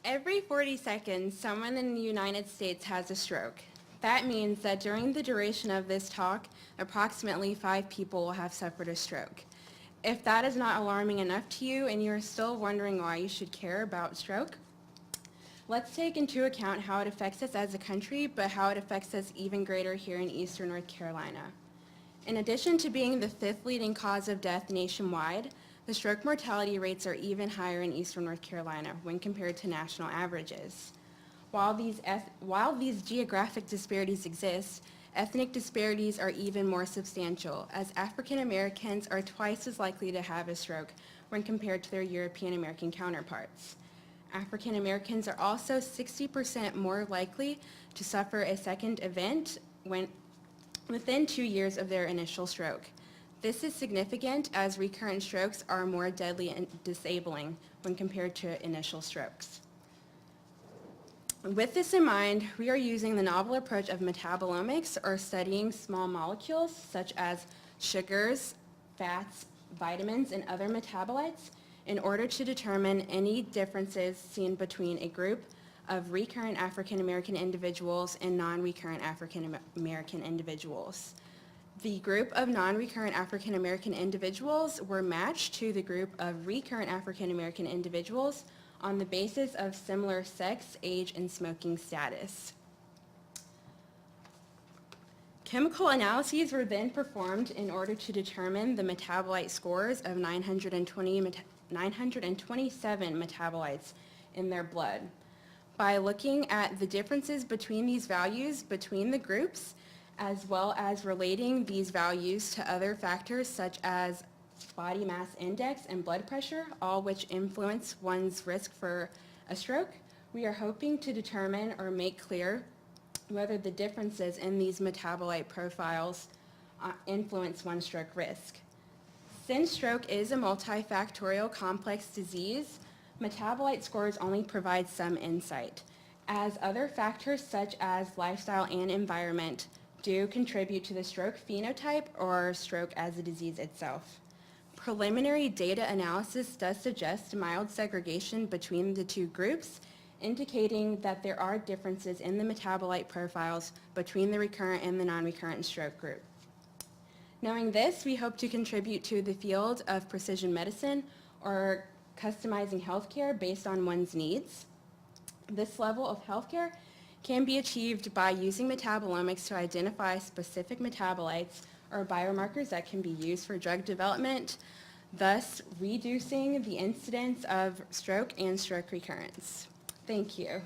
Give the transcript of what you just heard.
Every 40 seconds, someone in the United States has a stroke. That means that during the duration of this talk, approximately 5 people will have suffered a stroke. If that is not alarming enough to you and you're still wondering why you should care about stroke, let's take into account how it affects us as a country, but how it affects us even greater here in Eastern North Carolina. In addition to being the 5th leading cause of death nationwide, the stroke mortality rates are even higher in Eastern North Carolina when compared to national averages. While these geographic disparities exist, ethnic disparities are even more substantial, as African Americans are twice as likely to have a stroke when compared to their European American counterparts. African Americans are also 60% more likely to suffer a second event within 2 years of their initial stroke. This is significant as recurrent strokes are more deadly and disabling when compared to initial strokes. With this in mind, we are using the novel approach of metabolomics, or studying small molecules such as sugars, fats, vitamins, and other metabolites in order to determine any differences seen between a group of recurrent African American individuals and non-recurrent African American individuals. The group of non-recurrent African American individuals were matched to the group of recurrent African American individuals on the basis of similar sex, age, and smoking status. Chemical analyses were then performed in order to determine the metabolite scores of 927 metabolites in their blood. By looking at the differences between these values between the groups, as well as relating these values to other factors such as body mass index and blood pressure, all which influence one's risk for a stroke, we are hoping to determine or make clear whether the differences in these metabolite profiles influence one's stroke risk. Since stroke is a multifactorial complex disease, metabolite scores only provide some insight, as other factors such as lifestyle and environment do contribute to the stroke phenotype or stroke as a disease itself. Preliminary data analysis does suggest mild segregation between the two groups, indicating that there are differences in the metabolite profiles between the recurrent and the non-recurrent stroke group. Knowing this, we hope to contribute to the field of precision medicine, or customizing healthcare based on one's needs. This level of healthcare can be achieved by using metabolomics to identify specific metabolites or biomarkers that can be used for drug development, thus reducing the incidence of stroke and stroke recurrence. Thank you.